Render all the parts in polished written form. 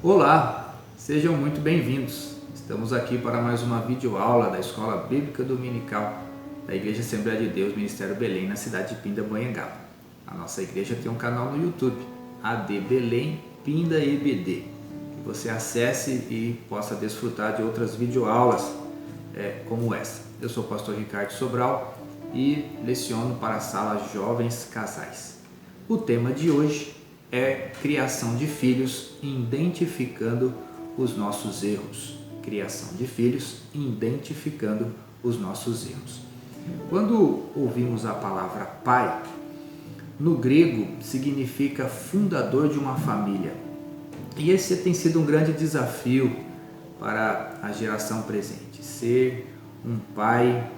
Olá, sejam muito bem-vindos. Estamos aqui para mais uma videoaula da Escola Bíblica Dominical da Igreja Assembleia de Deus, Ministério Belém, na cidade de Pindamonhangaba. A nossa igreja tem um canal no YouTube, AD Belém Pinda EBD, que você acesse e possa desfrutar de outras videoaulas como essa. Eu sou o pastor Ricardo Sobral e leciono para a sala Jovens Casais. O tema de hoje é criação de filhos, identificando os nossos erros. Criação de filhos, identificando os nossos erros. Quando ouvimos a palavra pai, no grego significa fundador de uma família. E esse tem sido um grande desafio para a geração presente. Ser um pai,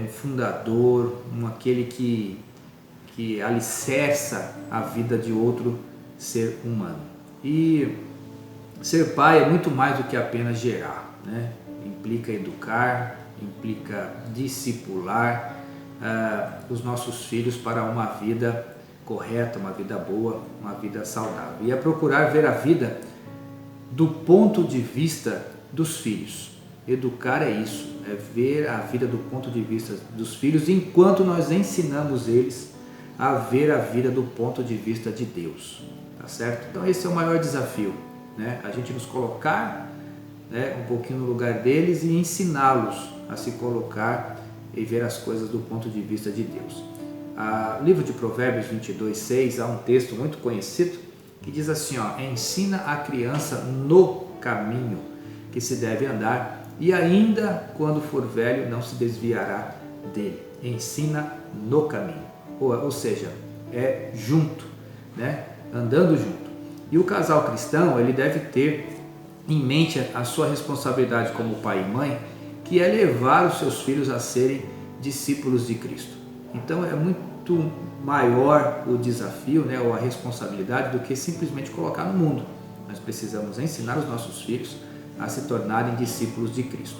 um fundador, aquele que alicerça a vida de outro ser humano. E ser pai é muito mais do que apenas gerar, né? Implica educar, implica discipular os nossos filhos para uma vida correta, uma vida boa, uma vida saudável. E é procurar ver a vida do ponto de vista dos filhos. Educar é isso, é ver a vida do ponto de vista dos filhos, enquanto nós ensinamos eles a ver a vida do ponto de vista de Deus, tá certo? Então esse é o maior desafio, né? A gente nos colocar, né, um pouquinho no lugar deles e ensiná-los a se colocar e ver as coisas do ponto de vista de Deus. No livro de Provérbios 22:6 há um texto muito conhecido que diz assim, ensina a criança no caminho que se deve andar e ainda quando for velho não se desviará dele. Ensina no caminho. Ou seja, é junto, né? Andando junto. E o casal cristão, ele deve ter em mente a sua responsabilidade como pai e mãe, que é levar os seus filhos a serem discípulos de Cristo. Então é muito maior o desafio, né, ou a responsabilidade, do que simplesmente colocar no mundo. Nós precisamos ensinar os nossos filhos a se tornarem discípulos de Cristo.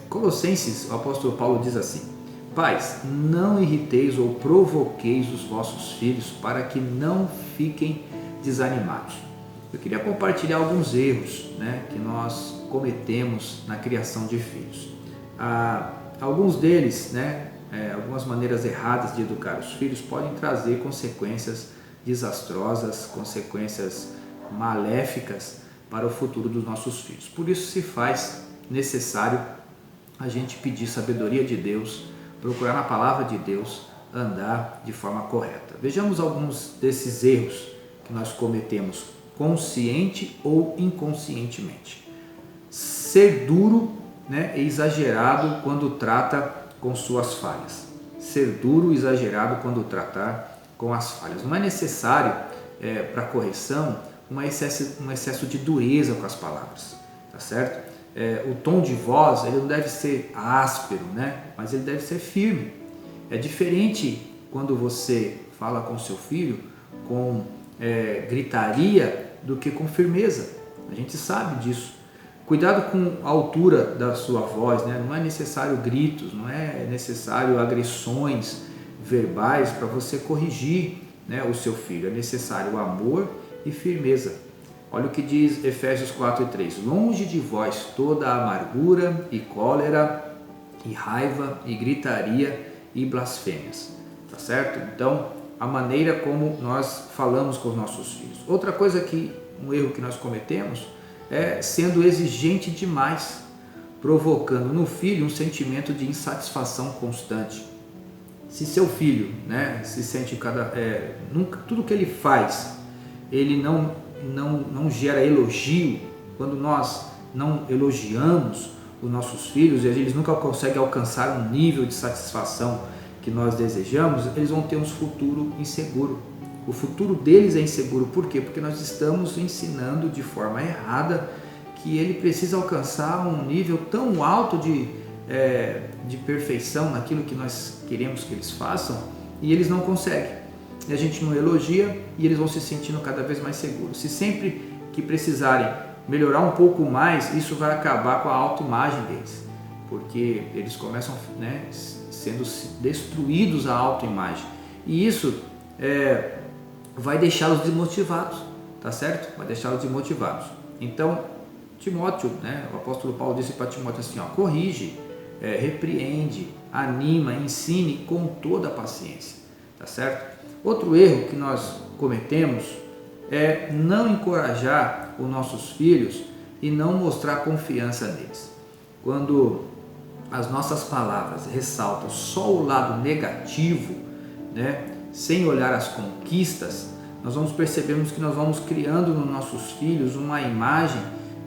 Colossenses, o apóstolo Paulo diz assim: pais, não irriteis ou provoqueis os vossos filhos para que não fiquem desanimados. Eu queria compartilhar alguns erros, né, que nós cometemos na criação de filhos. Alguns deles, né, algumas maneiras erradas de educar os filhos podem trazer consequências desastrosas, consequências maléficas para o futuro dos nossos filhos. Por isso se faz necessário a gente pedir sabedoria de Deus, procurar na palavra de Deus, andar de forma correta. Vejamos alguns desses erros que nós cometemos, consciente ou inconscientemente. Ser duro, né, e exagerado quando trata com suas falhas. Ser duro e exagerado quando tratar com as falhas. Não é necessário, para correção, um excesso de dureza com as palavras, tá certo? O tom de voz, ele não deve ser áspero, né? Mas ele deve ser firme. É diferente quando você fala com seu filho com gritaria do que com firmeza. A gente sabe disso. Cuidado com a altura da sua voz, né? Não é necessário gritos, não é necessário agressões verbais para você corrigir, né, o seu filho. É necessário amor e firmeza. Olha o que diz Efésios 4:3. Longe de vós toda a amargura e cólera e raiva e gritaria e blasfêmias. Tá certo? Então, a maneira como nós falamos com os nossos filhos. Outra coisa um erro que nós cometemos é sendo exigente demais, provocando no filho um sentimento de insatisfação constante. Se seu filho, né, se sente tudo que ele faz, ele não gera elogio, quando nós não elogiamos os nossos filhos e eles nunca conseguem alcançar um nível de satisfação que nós desejamos, eles vão ter um futuro inseguro. O futuro deles é inseguro. Por quê? Porque nós estamos ensinando de forma errada que ele precisa alcançar um nível tão alto de perfeição naquilo que nós queremos que eles façam e eles não conseguem. E a gente não elogia e eles vão se sentindo cada vez mais seguros. Se sempre que precisarem melhorar um pouco mais, isso vai acabar com a autoimagem deles. porque eles começam, né, sendo destruídos a autoimagem. E isso vai deixá-los desmotivados, tá certo? Vai deixá-los desmotivados. Então, Timóteo, né, o apóstolo Paulo disse para Timóteo assim, ó, corrige, repreende, anima, ensine com toda a paciência, tá certo? Outro erro que nós cometemos é não encorajar os nossos filhos e não mostrar confiança neles. Quando as nossas palavras ressaltam só o lado negativo, né, sem olhar as conquistas, nós vamos percebendo que nós vamos criando nos nossos filhos uma imagem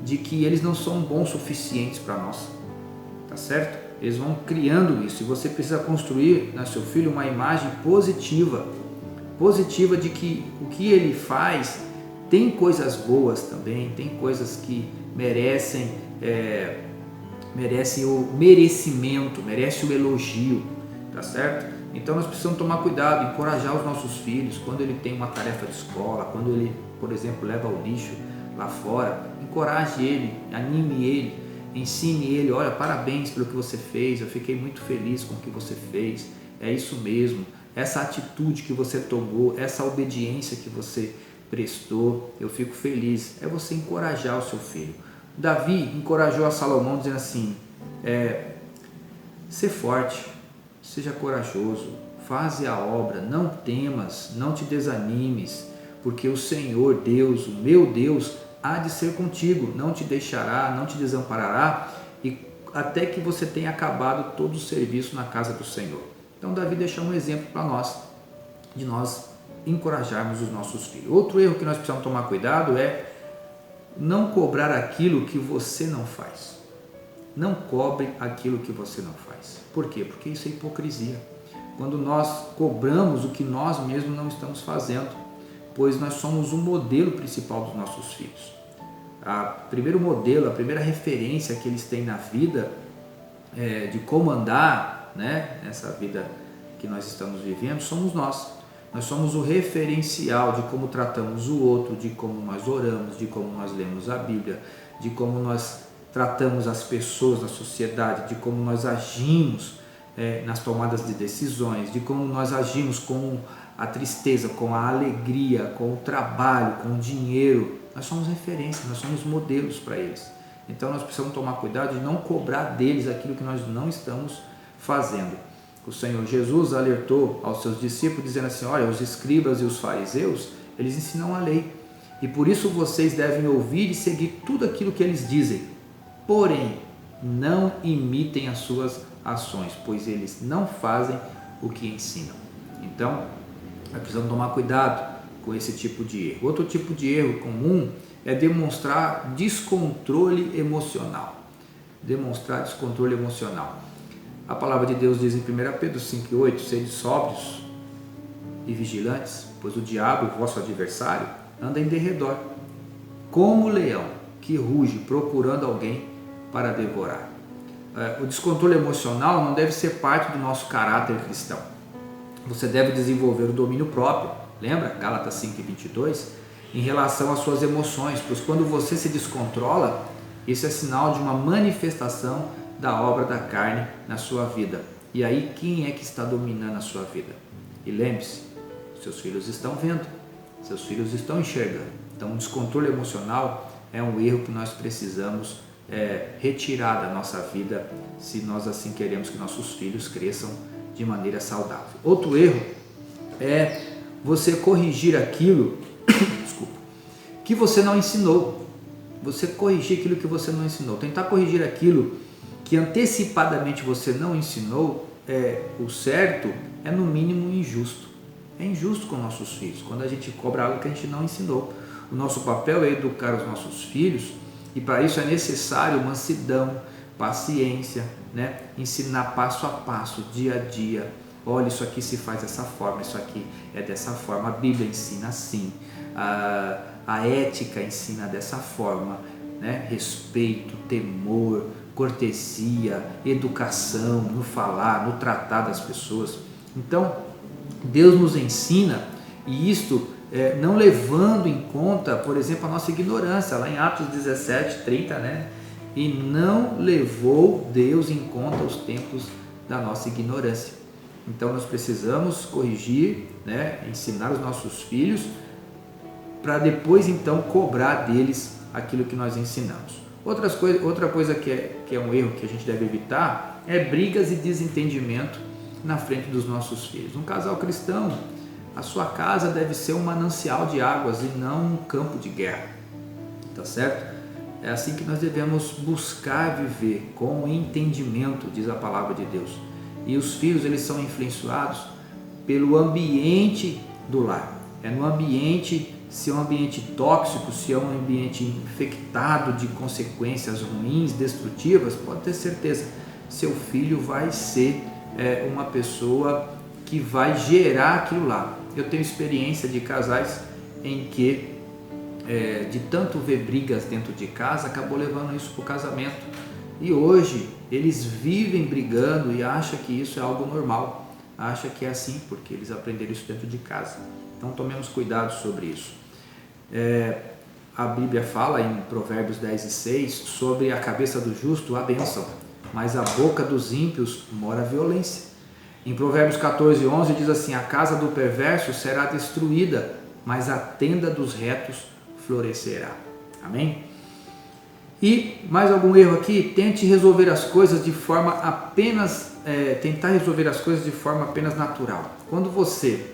de que eles não são bons o suficientes para nós, tá certo? Eles vão criando isso, e você precisa construir no seu filho uma imagem positiva de que o que ele faz tem coisas boas também, tem coisas que merecem o merecimento, merece o elogio, tá certo? Então nós precisamos tomar cuidado, encorajar os nossos filhos quando ele tem uma tarefa de escola, quando ele, por exemplo, leva o lixo lá fora, encoraje ele, anime ele, ensine ele, olha, parabéns pelo que você fez, eu fiquei muito feliz com o que você fez, é isso mesmo, essa atitude que você tomou, essa obediência que você prestou, eu fico feliz. É você encorajar o seu filho. Davi encorajou a Salomão dizendo assim, ser forte, seja corajoso, faze a obra, não temas, não te desanimes, porque o Senhor Deus, o meu Deus, há de ser contigo, não te deixará, não te desamparará, e até que você tenha acabado todo o serviço na casa do Senhor. Então Davi deixou um exemplo para nós, de nós encorajarmos os nossos filhos. Outro erro que nós precisamos tomar cuidado é não cobrar aquilo que você não faz. Não cobre aquilo que você não faz. Por quê? Porque isso é hipocrisia. Quando nós cobramos o que nós mesmos não estamos fazendo, pois nós somos o modelo principal dos nossos filhos. O primeiro modelo, a primeira referência que eles têm na vida, de como andar, né, nessa vida que nós estamos vivendo, somos nós. Nós somos o referencial de como tratamos o outro, de como nós oramos, de como nós lemos a Bíblia, de como nós tratamos as pessoas na sociedade, de como nós agimos nas tomadas de decisões, de como nós agimos com a tristeza, com a alegria, com o trabalho, com o dinheiro. Nós somos referência, nós somos modelos para eles. Então nós precisamos tomar cuidado de não cobrar deles aquilo que nós não estamos fazendo. O Senhor Jesus alertou aos seus discípulos dizendo assim, olha, os escribas e os fariseus, eles ensinam a lei, e por isso vocês devem ouvir e seguir tudo aquilo que eles dizem, porém não imitem as suas ações, pois eles não fazem o que ensinam. Então nós precisamos tomar cuidado com esse tipo de erro. Outro tipo de erro comum é demonstrar descontrole emocional. A palavra de Deus diz em 1 Pedro 5,8, sede sóbrios e vigilantes, pois o diabo, o vosso adversário, anda em derredor, como leão que ruge procurando alguém para devorar. O descontrole emocional não deve ser parte do nosso caráter cristão. Você deve desenvolver o domínio próprio, lembra? Gálatas 5,22, em relação às suas emoções, pois quando você se descontrola, isso é sinal de uma manifestação da obra da carne na sua vida. E aí, quem é que está dominando a sua vida? E lembre-se, seus filhos estão vendo, seus filhos estão enxergando. Então, o descontrole emocional é um erro que nós precisamos retirar da nossa vida, se nós assim queremos que nossos filhos cresçam de maneira saudável. Outro erro é você corrigir aquilo que você não ensinou. Você corrigir aquilo que você não ensinou. Tentar corrigir aquilo que antecipadamente você não ensinou, o certo é no mínimo injusto. É injusto com nossos filhos, quando a gente cobra algo que a gente não ensinou. O nosso papel é educar os nossos filhos, e para isso é necessário mansidão, paciência, né? Ensinar passo a passo, dia a dia. Olha, isso aqui se faz dessa forma, isso aqui é dessa forma, a Bíblia ensina assim, a ética ensina dessa forma, né? Respeito, temor, cortesia, educação, no falar, no tratar das pessoas. Então, Deus nos ensina, e isto não levando em conta, por exemplo, a nossa ignorância. Lá em Atos 17:30, né? e não levou Deus em conta os tempos da nossa ignorância. Então nós precisamos corrigir, né, ensinar os nossos filhos para depois então cobrar deles aquilo que nós ensinamos. Outra coisa que é um erro que a gente deve evitar é brigas e desentendimento na frente dos nossos filhos. Um casal cristão, a sua casa deve ser um manancial de águas e não um campo de guerra, tá certo? É assim que nós devemos buscar viver, com entendimento, diz a palavra de Deus. E os filhos, eles são influenciados pelo ambiente do lar. É no ambiente, se é um ambiente tóxico, se é um ambiente infectado de consequências ruins, destrutivas, pode ter certeza, seu filho vai ser uma pessoa que vai gerar aquilo lá. Eu tenho experiência de casais em que, de tanto ver brigas dentro de casa, acabou levando isso para o casamento. E hoje eles vivem brigando e acham que isso é algo normal, acham que é assim porque eles aprenderam isso dentro de casa. Então tomemos cuidado sobre isso. A Bíblia fala em Provérbios 10:6 sobre a cabeça do justo a bênção, mas a boca dos ímpios mora a violência. Em Provérbios 14:11 diz assim: a casa do perverso será destruída, mas a tenda dos retos florescerá. Amém? E mais algum erro aqui? Tente resolver as coisas de forma apenas natural. Quando você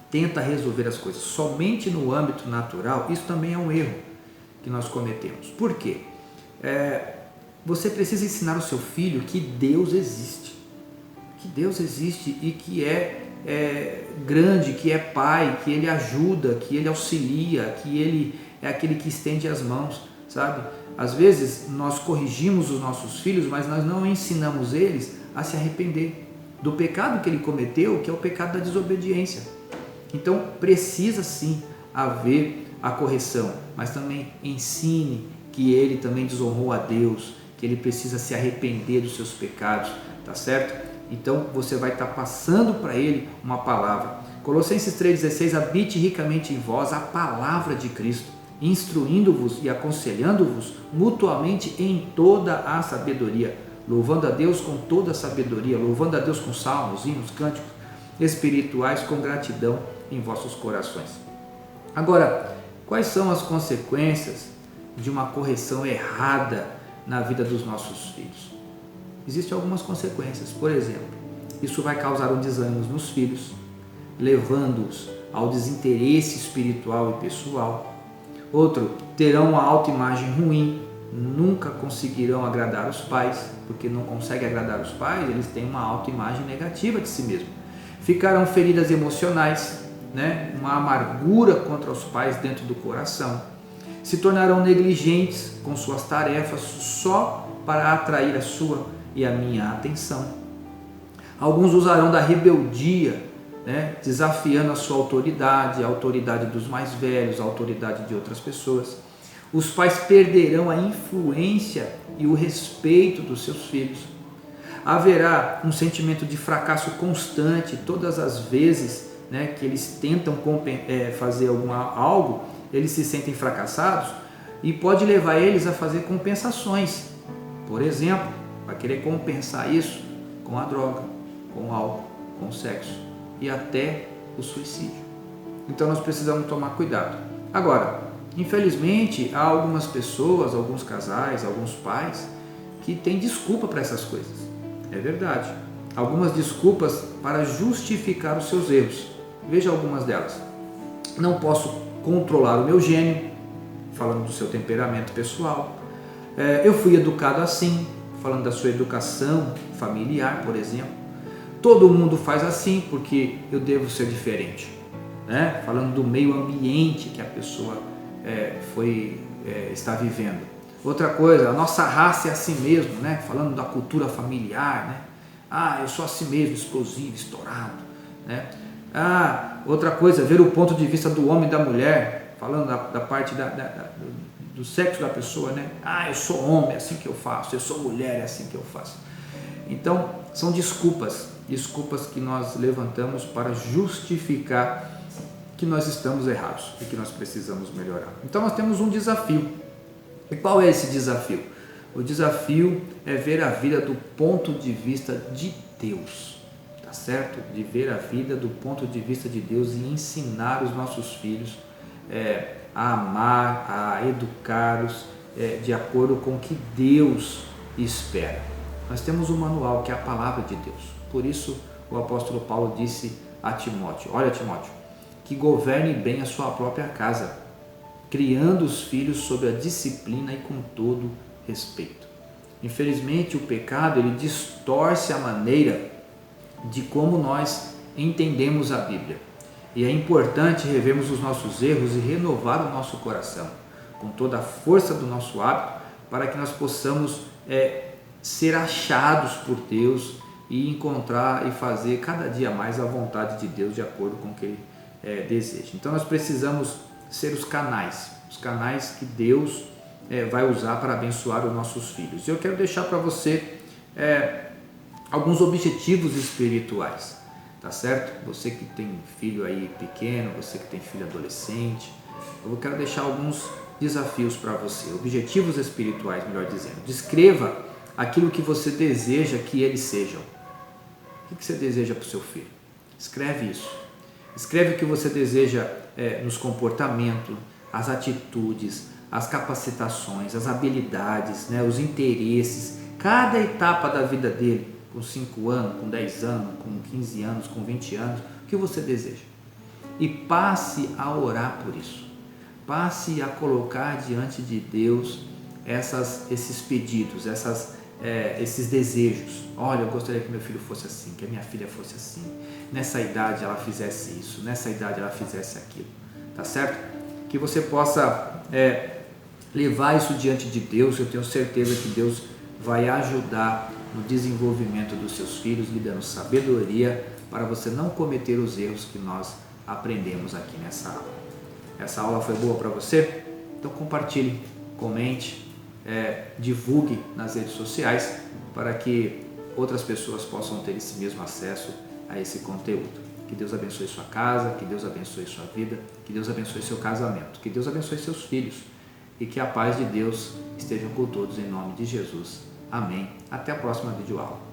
tenta resolver as coisas somente no âmbito natural, isso também é um erro que nós cometemos. Por quê? Você precisa ensinar o seu filho que Deus existe. Que Deus existe e que é grande, que é Pai, que Ele ajuda, que Ele auxilia, que Ele é aquele que estende as mãos, sabe? Às vezes nós corrigimos os nossos filhos, mas nós não ensinamos eles a se arrepender do pecado que ele cometeu, que é o pecado da desobediência. Então precisa sim haver a correção, mas também ensine que ele também desonrou a Deus, que ele precisa se arrepender dos seus pecados, tá certo? Então você vai estar passando para ele uma palavra. Colossenses 3,16: habite ricamente em vós a palavra de Cristo, instruindo-vos e aconselhando-vos mutuamente em toda a sabedoria, louvando a Deus com toda a sabedoria, louvando a Deus com salmos, hinos, cânticos espirituais com gratidão em vossos corações. Agora, quais são as consequências de uma correção errada na vida dos nossos filhos? Existem algumas consequências. Por exemplo, isso vai causar um desânimo nos filhos, levando-os ao desinteresse espiritual e pessoal. Outro, terão uma autoimagem ruim, nunca conseguirão agradar os pais, porque não conseguem agradar os pais, eles têm uma autoimagem negativa de si mesmo. Ficarão feridas emocionais, né? Uma amargura contra os pais dentro do coração. Se tornarão negligentes com suas tarefas só para atrair a sua e a minha atenção. Alguns usarão da rebeldia, né, desafiando a sua autoridade, a autoridade dos mais velhos, a autoridade de outras pessoas. Os pais perderão a influência e o respeito dos seus filhos. Haverá um sentimento de fracasso constante todas as vezes, né, que eles tentam fazer algo, eles se sentem fracassados e pode levar eles a fazer compensações. Por exemplo, vai querer compensar isso com a droga, com o álcool, com o sexo e até o suicídio. Então nós precisamos tomar cuidado. Agora, infelizmente, há algumas pessoas, alguns casais, alguns pais que têm desculpa para essas coisas. É verdade. Algumas desculpas para justificar os seus erros. Veja algumas delas. Não posso controlar o meu gênio, falando do seu temperamento pessoal. Eu fui educado assim, falando da sua educação familiar, por exemplo. Todo mundo faz assim porque eu devo ser diferente, né? Falando do meio ambiente que a pessoa está vivendo. Outra coisa, a nossa raça é assim mesmo, né? Falando da cultura familiar, né? Eu sou assim mesmo, explosivo, estourado, né? Outra coisa, ver o ponto de vista do homem e da mulher, falando da parte do sexo da pessoa, né? Eu sou homem, é assim que eu faço, eu sou mulher, é assim que eu faço. Então, são desculpas que nós levantamos para justificar que nós estamos errados e que nós precisamos melhorar. Então nós temos um desafio. E qual é esse desafio? O desafio é ver a vida do ponto de vista de Deus, tá certo? De ver a vida do ponto de vista de Deus e ensinar os nossos filhos a amar, a educá-los de acordo com o que Deus espera. Nós temos um manual que é a palavra de Deus. Por isso o apóstolo Paulo disse a Timóteo: olha, Timóteo, que governe bem a sua própria casa, criando os filhos sob a disciplina e com todo respeito. Infelizmente, o pecado ele distorce a maneira de como nós entendemos a Bíblia. E é importante revermos os nossos erros e renovar o nosso coração com toda a força do nosso hábito, para que nós possamos ser achados por Deus e encontrar e fazer cada dia mais a vontade de Deus de acordo com o que Ele deseja. Então nós precisamos ser os canais que Deus vai usar para abençoar os nossos filhos. E eu quero deixar para você alguns objetivos espirituais, tá certo? Você que tem filho aí pequeno, você que tem filho adolescente, eu quero deixar alguns desafios para você, objetivos espirituais, melhor dizendo. Descreva aquilo que você deseja que eles sejam. O que você deseja para o seu filho? Escreve isso. Escreve o que você deseja nos comportamentos, as atitudes, as capacitações, as habilidades, os interesses, cada etapa da vida dele, com 5 anos, com 10 anos, com 15 anos, com 20 anos, o que você deseja. E passe a orar por isso. Passe a colocar diante de Deus esses pedidos, esses desejos. Olha, eu gostaria que meu filho fosse assim, que a minha filha fosse assim. Nessa idade ela fizesse isso, nessa idade ela fizesse aquilo. Tá certo? Que você possa levar isso diante de Deus. Eu tenho certeza que Deus vai ajudar no desenvolvimento dos seus filhos, lhe dando sabedoria para você não cometer os erros que nós aprendemos aqui nessa aula. Essa aula foi boa para você? Então compartilhe, comente, divulgue nas redes sociais para que outras pessoas possam ter esse mesmo acesso a esse conteúdo. Que Deus abençoe sua casa, que Deus abençoe sua vida, que Deus abençoe seu casamento, que Deus abençoe seus filhos e que a paz de Deus esteja com todos em nome de Jesus. Amém. Até a próxima videoaula.